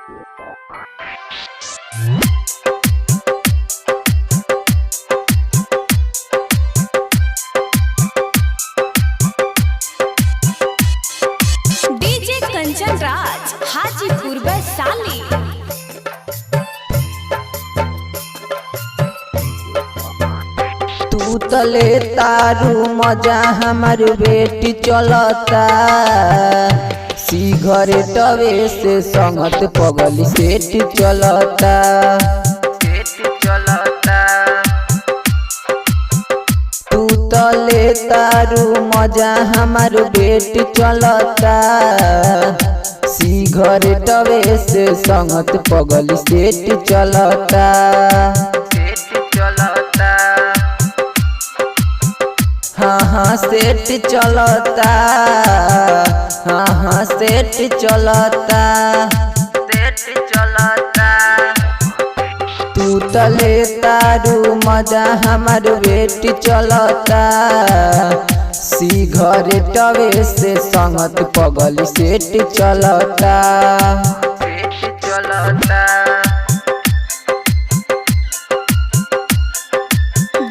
DJ Kanchan Raj Hajipur Vaishali. तू तले तारू मजा हमार बेटी चलता सिगरेटवे से संगत पगली सेट चलता। तू तले तारू मजा हमार बेटी चलता सिगरेटवे से संगत पगली सेट चलता। हाँ हाँ सेट चलता, हाँ हाँ सेट चलता। तू तले तारू मजा हमार बेटी चलता सिगरेटवे से संगत पगली सेट चलता।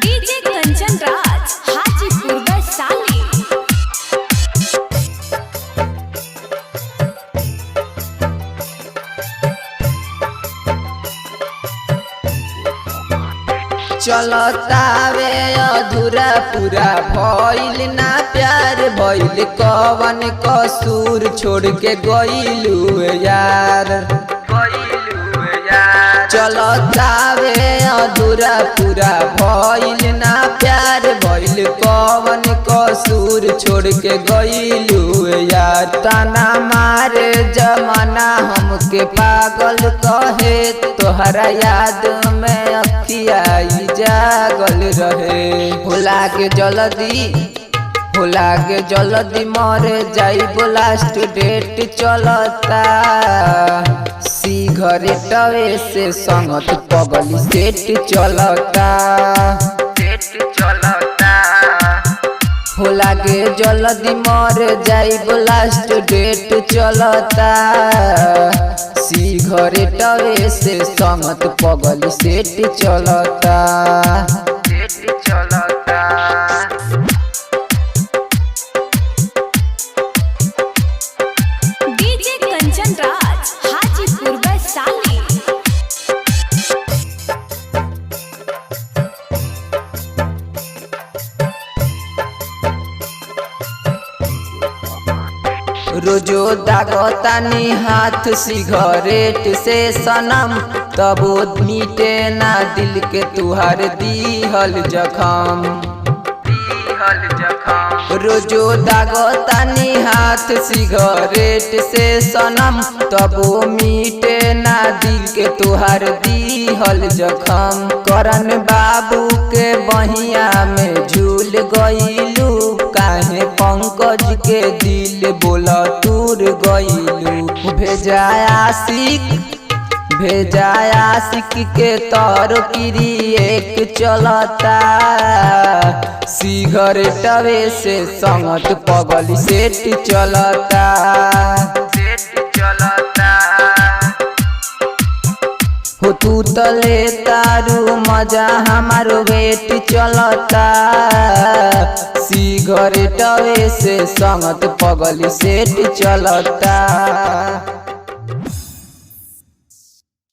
डीजे कंचन राज हाजीपुर वैशाली। चलता वे अधूरा पूरा भइल ना प्यार भइल कवन कसूर छोड़ के गइलू यार। चलता वे अधूरा पूरा भइल ना प्यार भइल कवन कसूर छोड़ के गइलू यार। ताना मारे जमाना हमके पागल कहे तोहरा याद में अखिया जागल रहे। होला के जल्दी मरे जाइब लास्ट डेट चलता सिगरेटवे से संगत पगली सेट चलता। होला के जल्दी मरे जाइब लास्ट डेट चलता सिगरेटवे से संगत पगली सेट चलता। डीजे कंचन राज हाजीपुर वैशाली। रोजो दागतानी हाथ सिगरेट से सनम तबो मीटे ना दिल के तुहार दीहल जखम। रोजो दागतानी हाथ सिगरेट से सनम तबो मीटे ना दिल के तुहार दीहल जखम। करन बाबू के बहिया में झूल गइलू काहे पंकज के दिल बोला तूर गइलू। भेजा आशिक के तर किरी एक चलता सिगरेटवे से संगत पगली सेट चलता। हो तू तले तारू मजा हमार बेट चलता सिगरेटवे से संगत पगली सेट चलता।